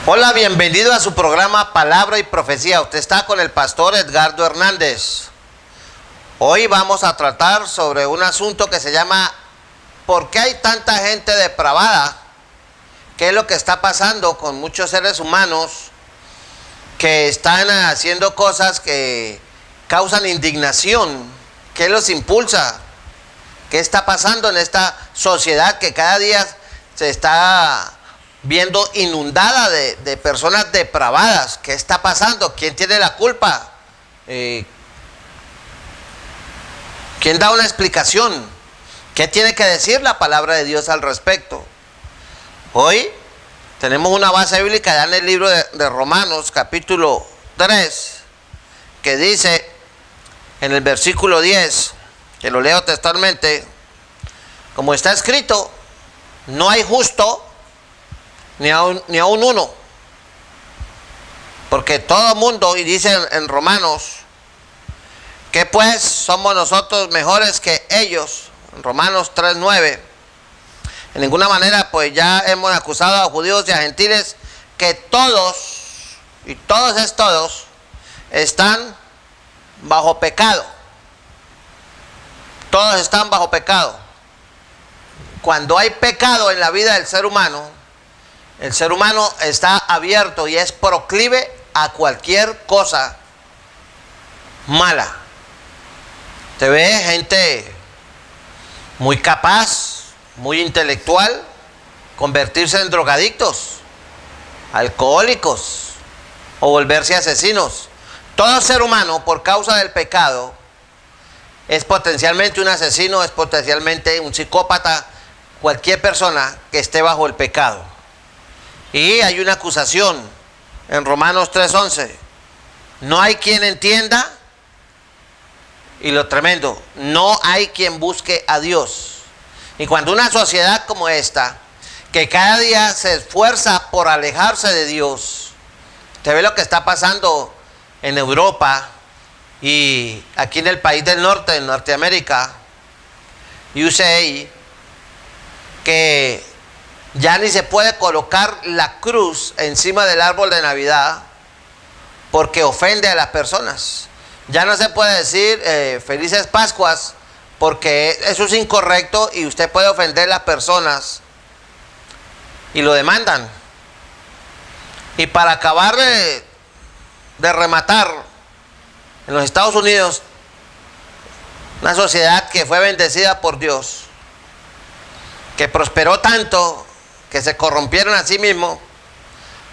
Hola, bienvenido a su programa Palabra y Profecía. Usted está con el pastor Edgardo Hernández. Hoy vamos a tratar sobre un asunto que se llama ¿por qué hay tanta gente depravada? ¿Qué es lo que está pasando con muchos seres humanos que están haciendo cosas que causan indignación? ¿Qué los impulsa? ¿Qué está pasando en esta sociedad que cada día se está viendo inundada de personas depravadas? ¿Qué está pasando? ¿Quién tiene la culpa? ¿Quién da una explicación? ¿Qué tiene que decir la palabra de Dios al respecto? Hoy tenemos una base bíblica ya en el libro de Romanos, capítulo 3, que dice en el versículo 10, que lo leo textualmente: como está escrito, no hay justo ni aun uno, porque todo mundo, y dice en Romanos, que pues somos nosotros mejores que ellos, en Romanos 3:9, en ninguna manera pues ya hemos acusado a judíos y a gentiles, que todos, y todos es todos, están bajo pecado. Todos están bajo pecado. Cuando hay pecado en la vida del ser humano, el ser humano está abierto y es proclive a cualquier cosa mala. Te ve gente muy capaz, muy intelectual, convertirse en drogadictos, alcohólicos o volverse asesinos. Todo ser humano, por causa del pecado, es potencialmente un asesino, es potencialmente un psicópata, cualquier persona que esté bajo el pecado. Y hay una acusación en Romanos 3:11. No hay quien entienda, y lo tremendo, no hay quien busque a Dios. Y cuando una sociedad como esta, que cada día se esfuerza por alejarse de Dios, te ve lo que está pasando en Europa y aquí en el país del norte, en Norteamérica, USA, que ya ni se puede colocar la cruz encima del árbol de Navidad porque ofende a las personas. Ya no se puede decir felices Pascuas porque eso es incorrecto y usted puede ofender a las personas y lo demandan. Y para acabar de rematar, en los Estados Unidos, una sociedad que fue bendecida por Dios, que prosperó tanto, que se corrompieron a sí mismos.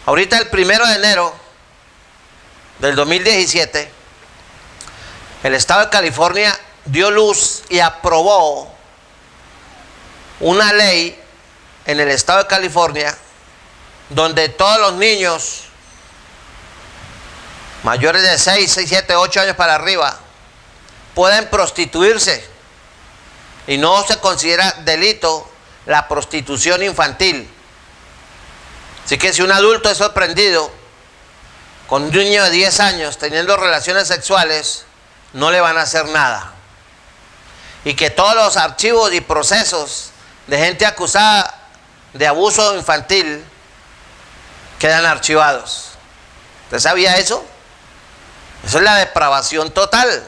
Ahorita el 1 de enero del 2017, el estado de California dio luz y aprobó una ley en el estado de California donde todos los niños mayores de 6, 7, 8 años para arriba pueden prostituirse y no se considera delito la prostitución infantil. Así que si un adulto es sorprendido con un niño de 10 años teniendo relaciones sexuales, no le van a hacer nada. Y que todos los archivos y procesos de gente acusada de abuso infantil quedan archivados. ¿Usted sabía eso? Eso es la depravación total.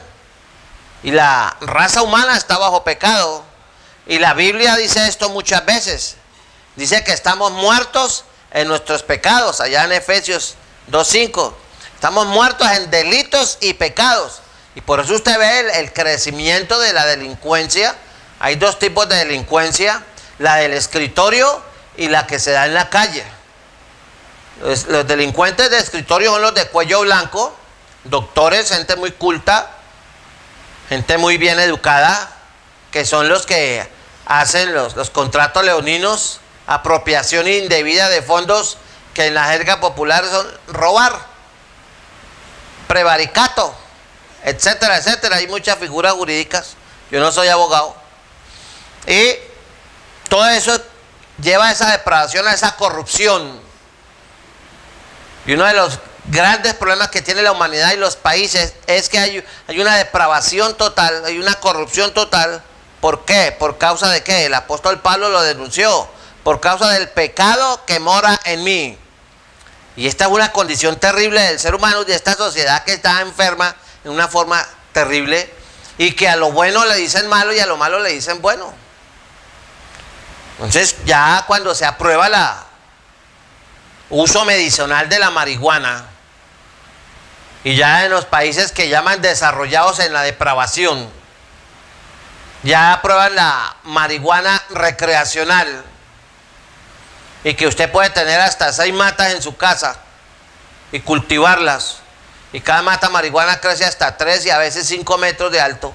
Y la raza humana está bajo pecado. Y la Biblia dice esto muchas veces. Dice que estamos muertos en nuestros pecados, allá en Efesios 2:5. Estamos muertos en delitos y pecados. Y por eso usted ve el crecimiento de la delincuencia. Hay dos tipos de delincuencia: la del escritorio y la que se da en la calle. Los delincuentes de escritorio son los de cuello blanco, doctores, gente muy culta, gente muy bien educada, que son los que hacen los contratos leoninos, apropiación indebida de fondos, que en la jerga popular son robar, prevaricato, etcétera, etcétera. Hay muchas figuras jurídicas. Yo no soy abogado. Y todo eso lleva a esa depravación, a esa corrupción. Y uno de los grandes problemas que tiene la humanidad y los países es que hay una depravación total, hay una corrupción total. ¿Por qué? ¿Por causa de qué? El apóstol Pablo lo denunció. Por causa del pecado que mora en mí. Y esta es una condición terrible del ser humano, de esta sociedad que está enferma en una forma terrible, y que a lo bueno le dicen malo y a lo malo le dicen bueno. Entonces ya cuando se aprueba el uso medicinal de la marihuana, y ya en los países que llaman desarrollados en la depravación, ya aprueban la marihuana recreacional, y que usted puede tener hasta 6 matas en su casa y cultivarlas, y cada mata marihuana crece hasta 3 y a veces 5 metros de alto.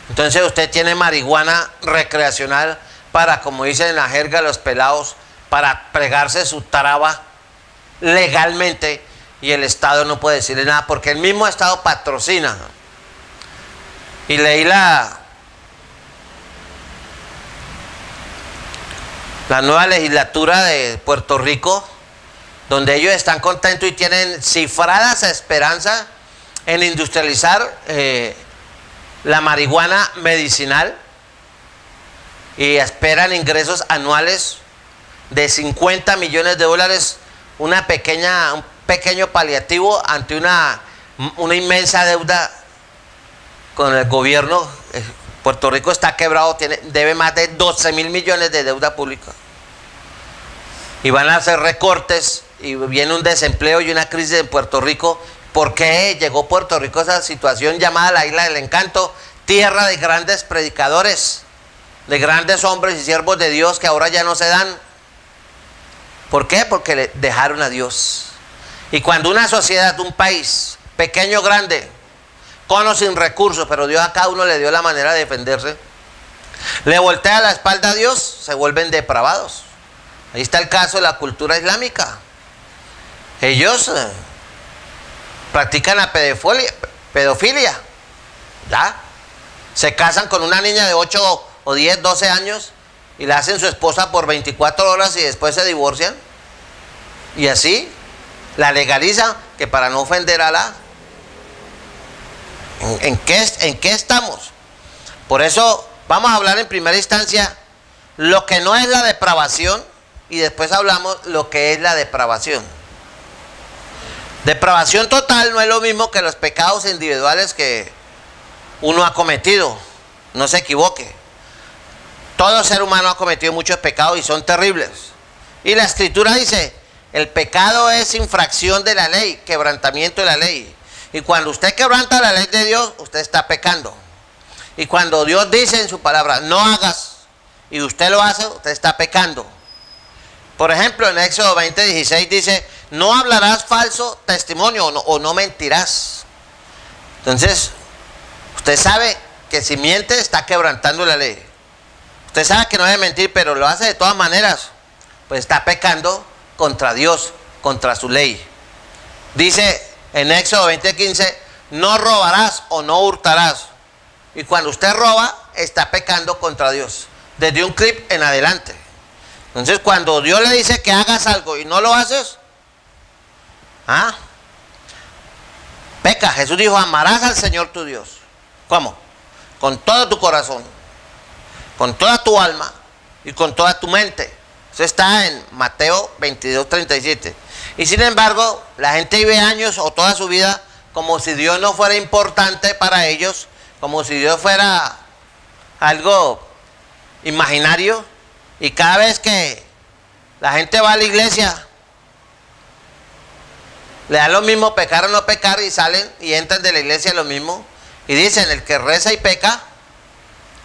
Entonces usted tiene marihuana recreacional para, como dicen en la jerga los pelados, para pegarse su traba legalmente, y el Estado no puede decirle nada porque el mismo Estado patrocina. Y leí la nueva legislatura de Puerto Rico, donde ellos están contentos y tienen cifradas esperanzas en industrializar la marihuana medicinal, y esperan ingresos anuales de 50 millones de dólares, un pequeño paliativo ante una inmensa deuda con el gobierno. Puerto Rico está quebrado, debe más de 12.000 millones de deuda pública. Y van a hacer recortes, y viene un desempleo y una crisis en Puerto Rico. ¿Por qué llegó Puerto Rico a esa situación llamada la Isla del Encanto? Tierra de grandes predicadores, de grandes hombres y siervos de Dios que ahora ya no se dan. ¿Por qué? Porque le dejaron a Dios. Y cuando una sociedad, un país, pequeño o grande, con o sin recursos, pero Dios a cada uno le dio la manera de defenderse, le voltea la espalda a Dios, se vuelven depravados. Ahí está el caso de la cultura islámica. Ellos practican la pedofilia, ¿ya? Se casan con una niña de 8 o 10, 12 años y la hacen su esposa por 24 horas y después se divorcian. Y así la legalizan, que para no ofender a Alá. ¿En qué estamos? Por eso vamos a hablar en primera instancia lo que no es la depravación, y después hablamos lo que es la depravación. Depravación total no es lo mismo que los pecados individuales que uno ha cometido. No se equivoque. Todo ser humano ha cometido muchos pecados y son terribles. Y la Escritura dice, el pecado es infracción de la ley, quebrantamiento de la ley. Y cuando usted quebranta la ley de Dios, usted está pecando. Y cuando Dios dice en su palabra, no hagas, y usted lo hace, usted está pecando. Por ejemplo, en Éxodo 20:16 dice, no hablarás falso testimonio o no mentirás. Entonces, usted sabe que si miente está quebrantando la ley. Usted sabe que no debe mentir, pero lo hace de todas maneras, pues está pecando contra Dios, contra su ley. Dice en Éxodo 20:15, no robarás o no hurtarás. Y cuando usted roba, está pecando contra Dios, desde un clip en adelante. Entonces, cuando Dios le dice que hagas algo y no lo haces, peca. Jesús dijo, amarás al Señor tu Dios. ¿Cómo? Con todo tu corazón, con toda tu alma y con toda tu mente. Eso está en Mateo 22:37. Y sin embargo, la gente vive años o toda su vida como si Dios no fuera importante para ellos, como si Dios fuera algo imaginario. Y cada vez que la gente va a la iglesia, le da lo mismo pecar o no pecar, y salen y entran de la iglesia lo mismo. Y dicen, el que reza y peca,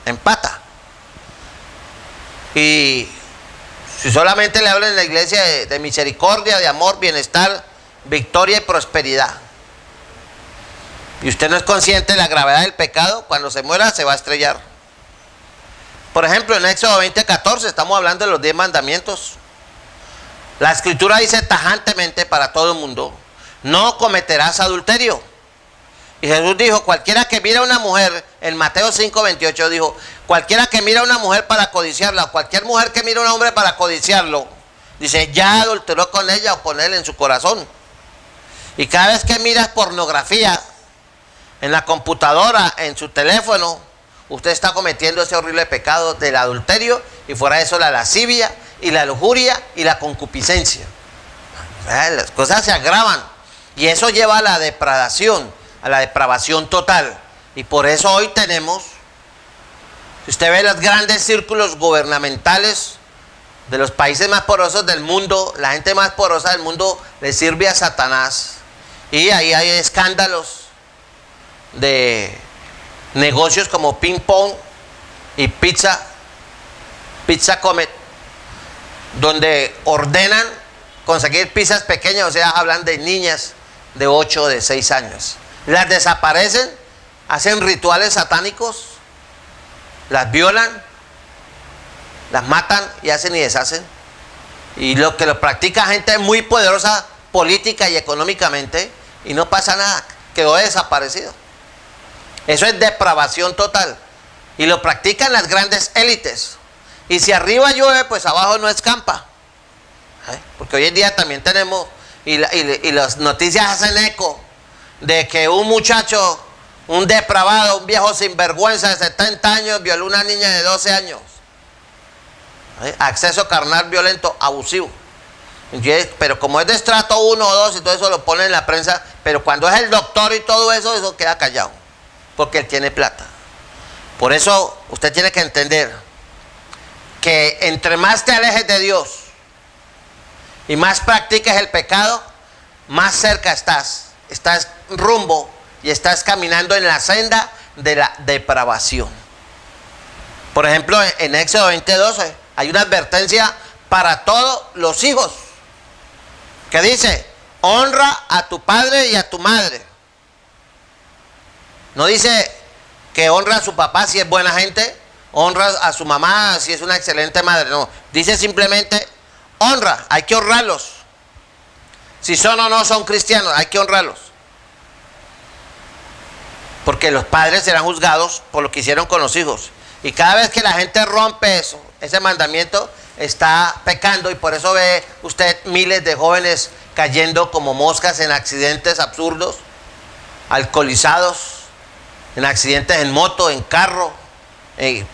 empata. Y si solamente le hablan en la iglesia de misericordia, de amor, bienestar, victoria y prosperidad, y usted no es consciente de la gravedad del pecado, cuando se muera se va a estrellar. Por ejemplo, en Éxodo 20:14 estamos hablando de los 10 mandamientos. La Escritura dice tajantemente para todo el mundo, no cometerás adulterio. Y Jesús dijo, cualquiera que mira a una mujer, en Mateo 5:28 dijo, cualquiera que mira a una mujer para codiciarla, cualquier mujer que mira a un hombre para codiciarlo, dice, ya adulteró con ella o con él en su corazón. Y cada vez que miras pornografía en la computadora, en su teléfono, usted está cometiendo ese horrible pecado del adulterio, y fuera de eso la lascivia y la lujuria y la concupiscencia. Las cosas se agravan. Y eso lleva a la depravación total. Y por eso hoy tenemos, si usted ve los grandes círculos gubernamentales de los países más poderosos del mundo, la gente más poderosa del mundo le sirve a Satanás. Y ahí hay escándalos de negocios como ping pong y Pizza Comet, donde ordenan conseguir pizzas pequeñas, o sea, hablan de niñas de 8 o de 6 años. Las desaparecen, hacen rituales satánicos, las violan, las matan y hacen y deshacen. Y lo que lo practica gente muy poderosa política y económicamente, y no pasa nada, quedó desaparecido. Eso es depravación total. Y lo practican las grandes élites. Y si arriba llueve, pues abajo no escampa. Porque hoy en día también tenemos, y las noticias hacen eco, de que un muchacho, un depravado, un viejo sinvergüenza de 70 años, violó a una niña de 12 años. Acceso carnal violento, abusivo. Pero como es de estrato 1 o 2 y todo eso lo ponen en la prensa, pero cuando es el doctor y todo eso, eso queda callado. Porque él tiene plata. Por eso usted tiene que entender que entre más te alejes de Dios y más practiques el pecado, más cerca estás rumbo y estás caminando en la senda de la depravación. Por ejemplo, en Éxodo 20:12 hay una advertencia para todos los hijos que dice: honra a tu padre y a tu madre. No dice que honra a su papá si es buena gente, honra a su mamá si es una excelente madre. No, dice simplemente honra, hay que honrarlos. Si son o no son cristianos, hay que honrarlos. Porque los padres serán juzgados por lo que hicieron con los hijos. Y cada vez que la gente rompe eso, ese mandamiento, está pecando. Y por eso ve usted miles de jóvenes cayendo como moscas en accidentes absurdos, alcoholizados, en accidentes en moto, en carro, en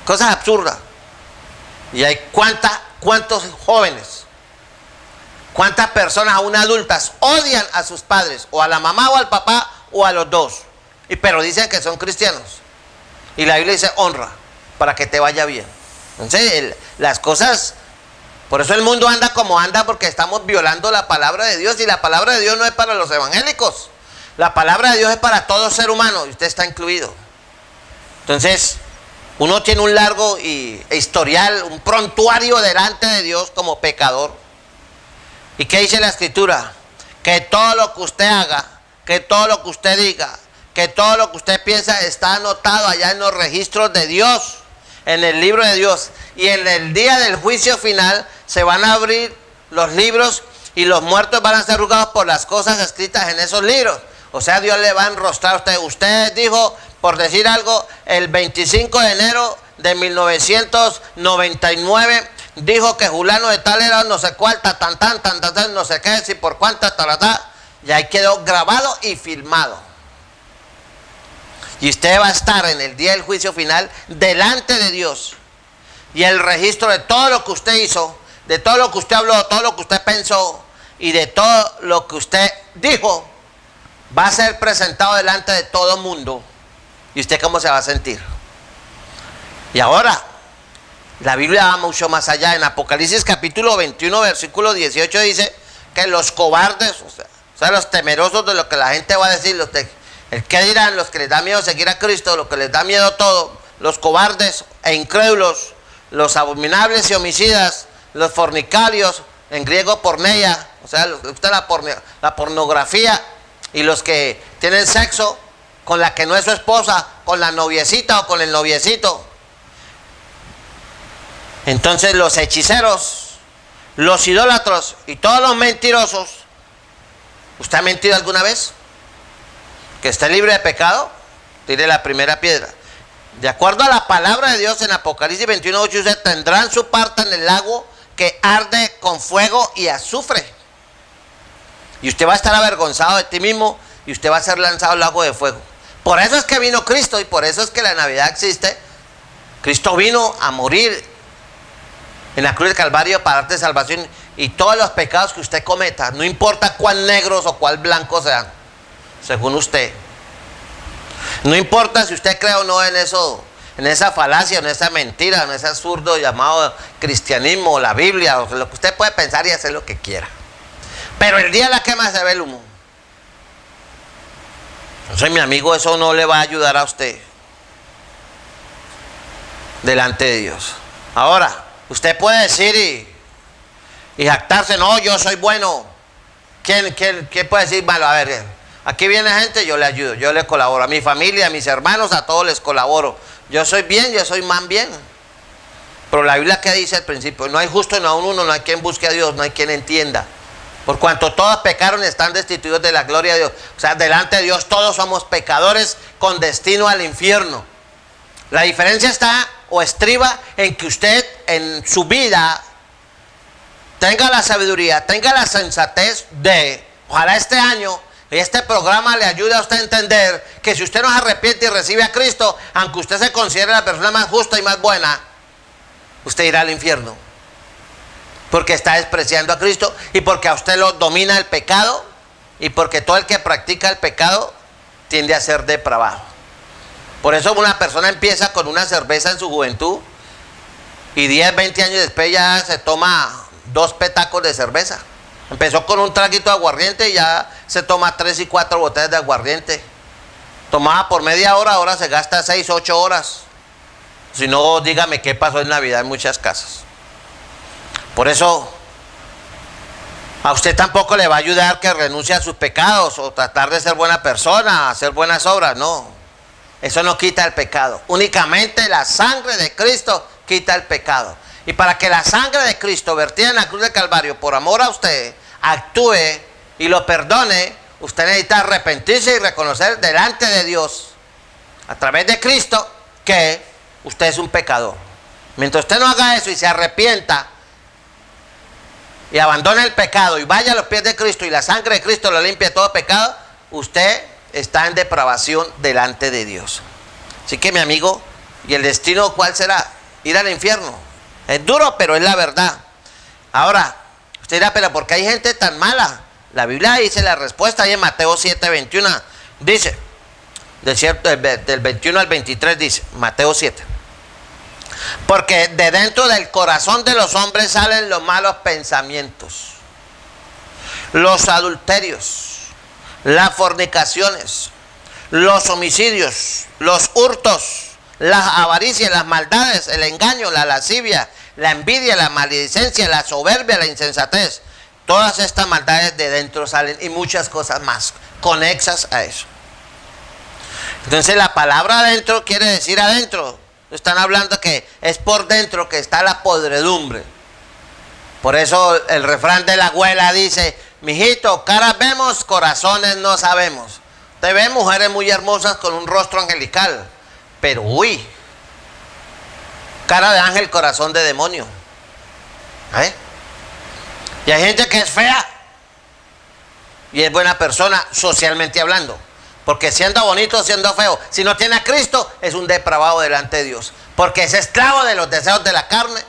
cosas absurdas. Y hay cuántos jóvenes, cuántas personas aún adultas odian a sus padres, o a la mamá o al papá, o a los dos, pero dicen que son cristianos. Y la Biblia dice honra para que te vaya bien. Entonces las cosas, por eso el mundo anda como anda, porque estamos violando la palabra de Dios. Y la palabra de Dios no es para los evangélicos, la palabra de Dios es para todo ser humano, y usted está incluido. Entonces uno tiene un largo historial, un prontuario delante de Dios como pecador. ¿Y qué dice la Escritura? Que todo lo que usted haga, que todo lo que usted diga, que todo lo que usted piensa está anotado allá en los registros de Dios, en el libro de Dios. Y en el día del juicio final se van a abrir los libros y los muertos van a ser juzgados por las cosas escritas en esos libros. O sea, Dios le va a enrostrar a usted. Usted dijo, por decir algo, el 25 de enero de 1999, dijo que Julano de tal era no sé cuál, tan, no sé qué, si por cuántas, y ahí quedó grabado y filmado. Y usted va a estar en el día del juicio final delante de Dios. Y el registro de todo lo que usted hizo, de todo lo que usted habló, todo lo que usted pensó y de todo lo que usted dijo, va a ser presentado delante de todo el mundo. ¿Y usted cómo se va a sentir? Y ahora, la Biblia va mucho más allá. En Apocalipsis capítulo 21, versículo 18 dice que los cobardes, o sea, los temerosos de lo que la gente va a decir, el que dirán, los que les da miedo seguir a Cristo, los que les da miedo todo, los cobardes e incrédulos, los abominables y homicidas, los fornicarios, en griego porneia, o sea, les gusta la pornografía, y los que tienen sexo con la que no es su esposa, con la noviecita o con el noviecito. Entonces los hechiceros, los idólatros y todos los mentirosos. ¿Usted ha mentido alguna vez? Que esté libre de pecado, tire la primera piedra. De acuerdo a la palabra de Dios en Apocalipsis 21:8 dice: tendrán su parte en el lago que arde con fuego y azufre. Y usted va a estar avergonzado de ti mismo y usted va a ser lanzado al lago de fuego. Por eso es que vino Cristo y por eso es que la Navidad existe. Cristo vino a morir en la cruz del Calvario para darte salvación y todos los pecados que usted cometa, no importa cuán negros o cuán blancos sean, según usted. No importa si usted cree o no en eso, en esa falacia, en esa mentira, en ese absurdo llamado cristianismo, o la Biblia, o lo que usted puede pensar y hacer lo que quiera. Pero el día de la quema se ve el humo. Entonces, mi amigo, eso no le va a ayudar a usted delante de Dios. Ahora, usted puede decir y jactarse, no, yo soy bueno. ¿Quién puede decir malo? A ver, aquí viene gente, yo le ayudo, yo le colaboro. A mi familia, a mis hermanos, a todos les colaboro. Yo soy bien, yo soy man bien. Pero la Biblia, ¿qué dice al principio? No hay justo, no hay uno, no hay quien busque a Dios, no hay quien entienda. Por cuanto todos pecaron y están destituidos de la gloria de Dios. O sea, delante de Dios todos somos pecadores con destino al infierno. La diferencia está o estriba en que usted en su vida tenga la sabiduría, tenga la sensatez de, ojalá este año, este programa le ayude a usted a entender que si usted no se arrepiente y recibe a Cristo, aunque usted se considere la persona más justa y más buena, usted irá al infierno. Porque está despreciando a Cristo y porque a usted lo domina el pecado y porque todo el que practica el pecado tiende a ser depravado. Por eso una persona empieza con una cerveza en su juventud y 10, 20 años después ya se toma 2 petacos de cerveza. Empezó con un traguito de aguardiente y ya se toma 3 y 4 botellas de aguardiente. Tomaba por media hora, ahora se gasta 6, 8 horas. Si no, dígame qué pasó en Navidad en muchas casas. Por eso, a usted tampoco le va a ayudar que renuncie a sus pecados o tratar de ser buena persona, hacer buenas obras, no. Eso no quita el pecado. Únicamente la sangre de Cristo quita el pecado. Y para que la sangre de Cristo vertida en la cruz del Calvario por amor a usted actúe y lo perdone, usted necesita arrepentirse y reconocer delante de Dios a través de Cristo que usted es un pecador. Mientras usted no haga eso y se arrepienta y abandone el pecado y vaya a los pies de Cristo y la sangre de Cristo lo limpia de todo pecado, usted está en depravación delante de Dios. Así que, mi amigo, ¿y el destino cuál será? Ir al infierno. Es duro, pero es la verdad. Ahora, usted dirá, pero ¿por qué hay gente tan mala? La Biblia dice la respuesta ahí en Mateo 7, 21. Dice, del 21 al 23 dice, Mateo 7. Porque de dentro del corazón de los hombres salen los malos pensamientos, los adulterios, las fornicaciones, los homicidios, los hurtos, las avaricias, las maldades, el engaño, la lascivia, la envidia, la maledicencia, la soberbia, la insensatez. Todas estas maldades de dentro salen y muchas cosas más conexas a eso. Entonces la palabra adentro quiere decir adentro. Están hablando que es por dentro que está la podredumbre. Por eso el refrán de la abuela dice, mijito, caras vemos, corazones no sabemos. Usted ve mujeres muy hermosas con un rostro angelical, pero uy, cara de ángel, corazón de demonio. Y hay gente que es fea y es buena persona socialmente hablando. Porque siendo bonito, siendo feo, si no tiene a Cristo, es un depravado delante de Dios. Porque es esclavo de los deseos de la carne.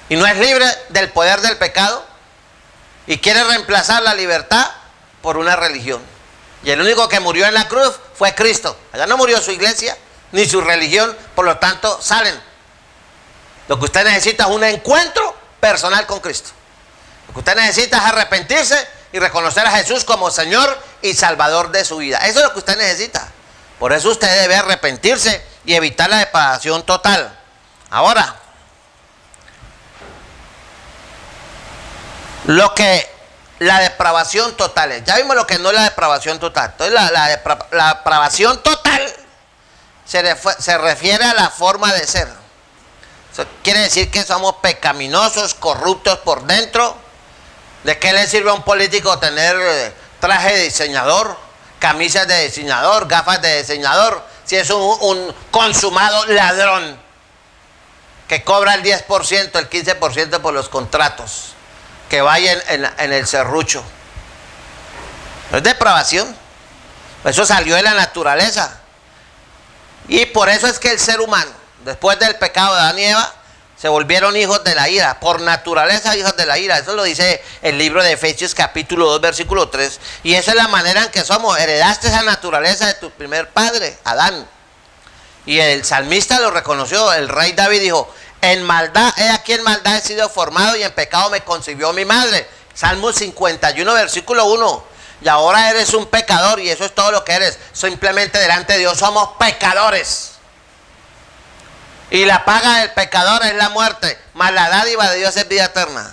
Y no es libre del poder del pecado. Y quiere reemplazar la libertad por una religión. Y el único que murió en la cruz fue Cristo. Allá no murió su iglesia, ni su religión. Por lo tanto, salen. Lo que usted necesita es un encuentro personal con Cristo. Lo que usted necesita es arrepentirse y reconocer a Jesús como Señor y Salvador de su vida. Eso es lo que usted necesita. Por eso usted debe arrepentirse y evitar la depravación total. Ahora, la depravación total es. Ya vimos lo que no es la depravación total. Entonces la depravación total se refiere a la forma de ser. Eso quiere decir que somos pecaminosos, corruptos por dentro. ¿De qué le sirve a un político tener traje de diseñador, camisas de diseñador, gafas de diseñador, si es un consumado ladrón que cobra el 10%, el 15% por los contratos, que vaya en el serrucho? Es depravación. Eso salió de la naturaleza. Y por eso es que el ser humano, después del pecado de Adán y Eva, se volvieron hijos de la ira, por naturaleza hijos de la ira. Eso lo dice el libro de Efesios capítulo 2 versículo 3. Y esa es la manera en que somos. Heredaste esa naturaleza de tu primer padre, Adán. Y el salmista lo reconoció. El rey David dijo: en maldad, he aquí en maldad he sido formado y en pecado me concibió mi madre. Salmo 51 versículo 1. Y ahora eres un pecador, y eso es todo lo que eres. Simplemente delante de Dios somos pecadores. Y la paga del pecador es la muerte, mas la dádiva de Dios es vida eterna.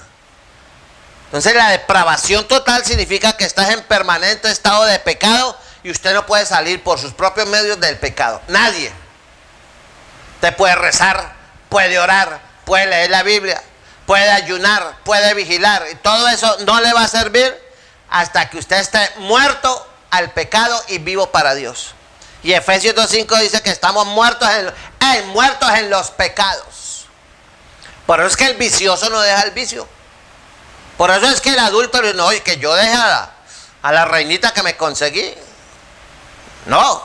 Entonces la depravación total significa que estás en permanente estado de pecado y usted no puede salir por sus propios medios del pecado. Nadie. Usted puede rezar, puede orar, puede leer la Biblia, puede ayunar, puede vigilar. Y todo eso no le va a servir hasta que usted esté muerto al pecado y vivo para Dios. Y Efesios 2.5 dice que estamos muertos en los pecados. Por eso es que el vicioso no deja el vicio. Por eso es que el adulto dice: no, que yo deje a la reinita que me conseguí. No.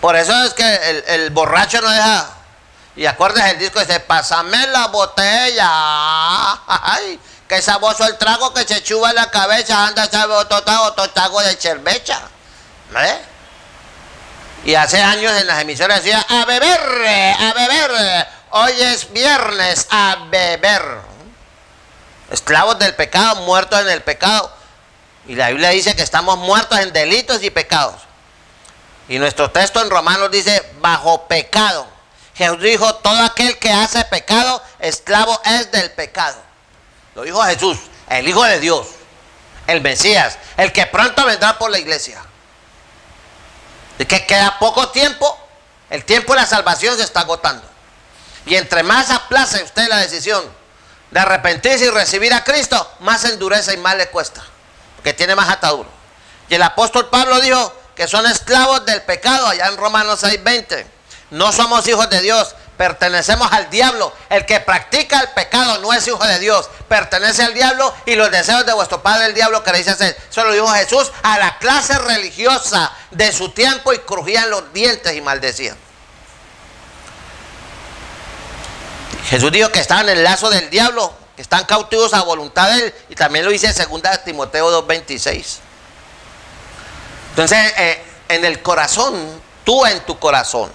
Por eso es que el borracho no deja. Y acuérdense, el disco dice: pásame la botella. Ay, que saboso el trago que se chuva en la cabeza. Anda, sabe otro trago de cerveza. ¿Ves? Y hace años en las emisoras decía: a beber, hoy es viernes, a beber. Esclavos del pecado, muertos en el pecado. Y la Biblia dice que estamos muertos en delitos y pecados. Y nuestro texto en Romanos dice: bajo pecado. Jesús dijo: todo aquel que hace pecado, esclavo es del pecado. Lo dijo Jesús, el Hijo de Dios, el Mesías, el que pronto vendrá por la iglesia. De que queda poco tiempo, el tiempo de la salvación se está agotando. Y entre más aplace usted la decisión de arrepentirse y recibir a Cristo, más endurece y más le cuesta, porque tiene más atadura. Y el apóstol Pablo dijo que son esclavos del pecado, allá en Romanos 6:20. No somos hijos de Dios, pertenecemos al diablo. El que practica el pecado no es hijo de Dios, pertenece al diablo, y los deseos de vuestro padre el diablo queréis hacer. Eso lo dijo Jesús a la clase religiosa de su tiempo, y crujían los dientes y maldecían. Jesús dijo que estaban en el lazo del diablo, que están cautivos a voluntad de él, y también lo dice en 2 Timoteo 2:26. Entonces, en el corazón, tú en tu corazón,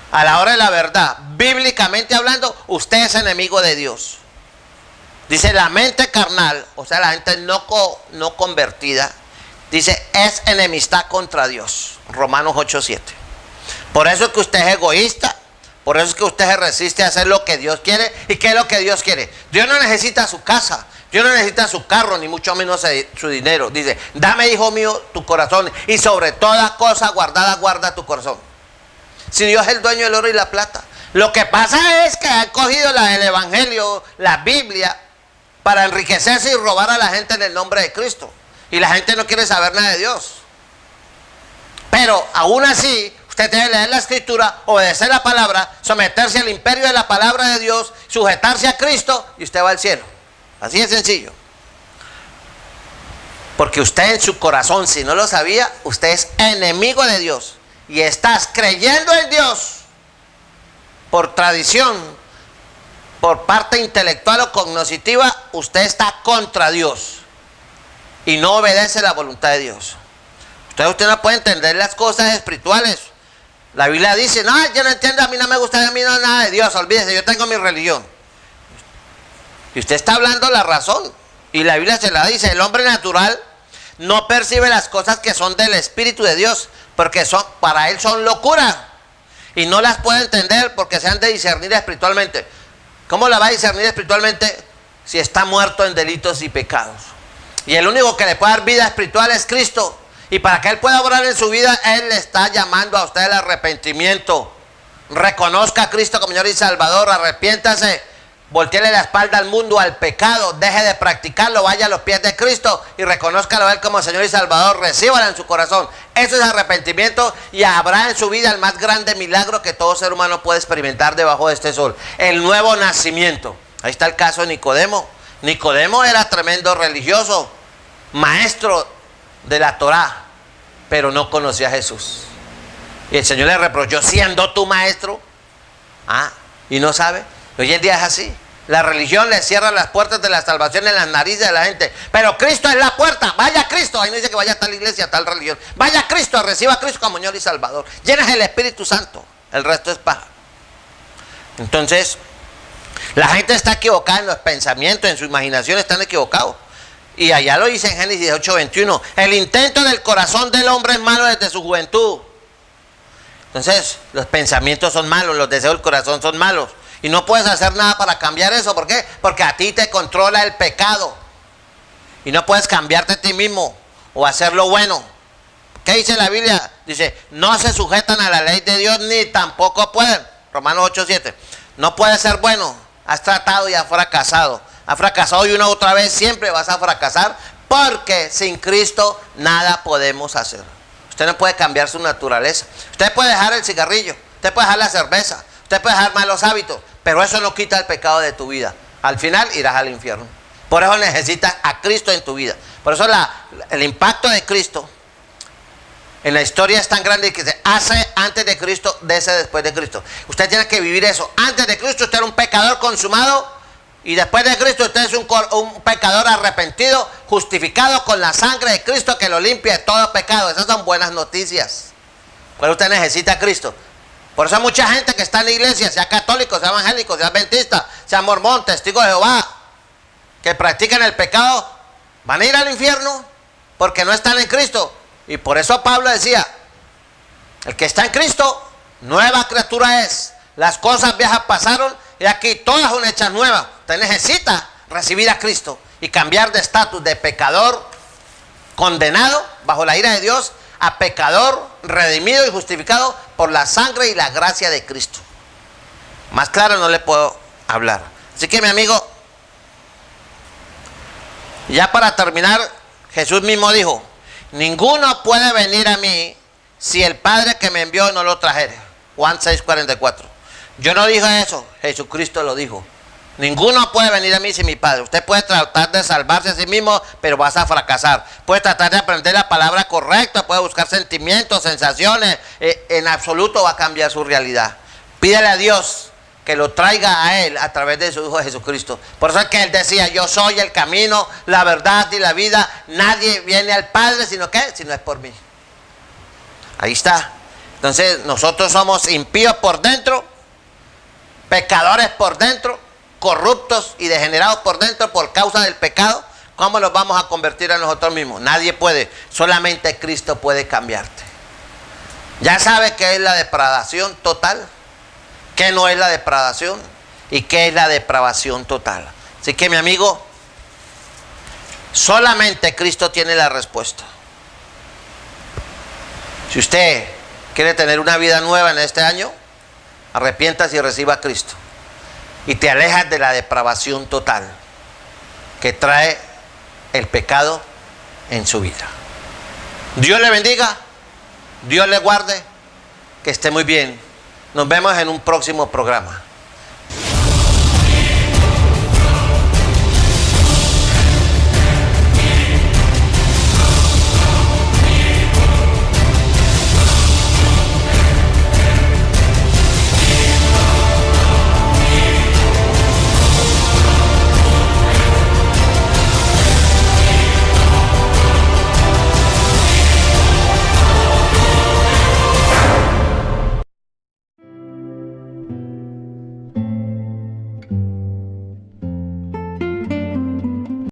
a la hora de la verdad, bíblicamente hablando, usted es enemigo de Dios. Dice: la mente carnal, o sea, la gente no convertida, dice, es enemistad contra Dios. Romanos 8:7. Por eso es que usted es egoísta. Por eso es que usted se resiste a hacer lo que Dios quiere. ¿Y qué es lo que Dios quiere? Dios no necesita su casa, Dios no necesita su carro, ni mucho menos su dinero. Dice: dame, hijo mío, tu corazón, y sobre toda cosa guardada, guarda tu corazón. Si Dios es el dueño del oro y la plata. Lo que pasa es que han cogido el evangelio, la Biblia, para enriquecerse y robar a la gente en el nombre de Cristo. Y la gente no quiere saber nada de Dios. Pero aún así, usted debe leer la escritura, obedecer la palabra, someterse al imperio de la palabra de Dios, sujetarse a Cristo, y usted va al cielo. Así de sencillo. Porque usted en su corazón, si no lo sabía, usted es enemigo de Dios. Y estás creyendo en Dios por tradición, por parte intelectual o cognoscitiva, usted está contra Dios y no obedece la voluntad de Dios. Usted no puede entender las cosas espirituales. La Biblia dice: no, yo no entiendo, a mí no me gusta, a mí no nada de Dios, olvídese, yo tengo mi religión. Y usted está hablando la razón, y la Biblia se la dice: el hombre natural no percibe las cosas que son del Espíritu de Dios, porque para él son locura, y no las puede entender porque se han de discernir espiritualmente. ¿Cómo la va a discernir espiritualmente si está muerto en delitos y pecados? Y el único que le puede dar vida espiritual es Cristo. Y para que Él pueda obrar en su vida, Él le está llamando a usted al arrepentimiento. Reconozca a Cristo como Señor y Salvador, arrepiéntase, volteele la espalda al mundo, al pecado, deje de practicarlo, vaya a los pies de Cristo y reconózcalo a Él como Señor y Salvador, recíbalo en su corazón. Eso es arrepentimiento, y habrá en su vida el más grande milagro que todo ser humano puede experimentar debajo de este sol: el nuevo nacimiento. Ahí está el caso de Nicodemo. Nicodemo era tremendo religioso, maestro de la Torá, pero no conocía a Jesús. Y el Señor le reprochó: siendo tu maestro, y no sabe. Hoy en día es así. La religión le cierra las puertas de la salvación en las narices de la gente. Pero Cristo es la puerta. Vaya a Cristo. Ahí no dice que vaya a tal iglesia, a tal religión. Vaya a Cristo, reciba a Cristo como Señor y Salvador. Llenas el Espíritu Santo. El resto es paja. Entonces, la gente está equivocada en los pensamientos, en su imaginación están equivocados. Y allá lo dice en Génesis 8:21. El intento del corazón del hombre es malo desde su juventud. Entonces, los pensamientos son malos, los deseos del corazón son malos. Y no puedes hacer nada para cambiar eso. ¿Por qué? Porque a ti te controla el pecado. Y no puedes cambiarte a ti mismo o hacer lo bueno. ¿Qué dice la Biblia? Dice, no se sujetan a la ley de Dios ni tampoco pueden. Romanos 8:7. No puedes ser bueno. Has tratado y has fracasado. Has fracasado y una otra vez siempre vas a fracasar. Porque sin Cristo nada podemos hacer. Usted no puede cambiar su naturaleza. Usted puede dejar el cigarrillo. Usted puede dejar la cerveza. Usted puede dejar malos hábitos, pero eso no quita el pecado de tu vida. Al final irás al infierno. Por eso necesitas a Cristo en tu vida. Por eso el impacto de Cristo en la historia es tan grande que se hace antes de Cristo, dese después de Cristo. Usted tiene que vivir eso. Antes de Cristo usted era un pecador consumado y después de Cristo usted es un pecador arrepentido, justificado con la sangre de Cristo que lo limpia de todo pecado. Esas son buenas noticias. Pero usted necesita a Cristo. Por eso hay mucha gente que está en la iglesia, sea católico, sea evangélico, sea adventista, sea mormón, testigo de Jehová, que practican el pecado, van a ir al infierno porque no están en Cristo. Y por eso Pablo decía, el que está en Cristo, nueva criatura es. Las cosas viejas pasaron y aquí todas son hechas nuevas. Usted necesita recibir a Cristo y cambiar de estatus de pecador condenado bajo la ira de Dios a pecador redimido y justificado por la sangre y la gracia de Cristo. Más claro no le puedo hablar. Así que mi amigo, ya para terminar, Jesús mismo dijo, ninguno puede venir a mí si el Padre que me envió no lo trajere. Juan 6:44. Yo no dije eso, Jesucristo lo dijo. Ninguno puede venir a mí sin mi Padre. Usted puede tratar de salvarse a sí mismo, pero vas a fracasar. Puede tratar de aprender la palabra correcta, puede buscar sentimientos, sensaciones. En absoluto va a cambiar su realidad. Pídele a Dios que lo traiga a Él a través de su Hijo Jesucristo. Por eso es que Él decía, yo soy el camino, la verdad y la vida. Nadie viene al Padre, sino que, si no es por mí. Ahí está. Entonces nosotros somos impíos por dentro, pecadores por dentro, corruptos y degenerados por dentro por causa del pecado. ¿Cómo nos vamos a convertir a nosotros mismos? Nadie puede, solamente Cristo puede cambiarte. Ya sabe qué es la depravación total, qué no es la depravación y qué es la depravación total. Así que mi amigo, solamente Cristo tiene la respuesta. Si usted quiere tener una vida nueva en este año, arrepiéntase y reciba a Cristo. Y te alejas de la depravación total que trae el pecado en su vida. Dios le bendiga, Dios le guarde, que esté muy bien. Nos vemos en un próximo programa.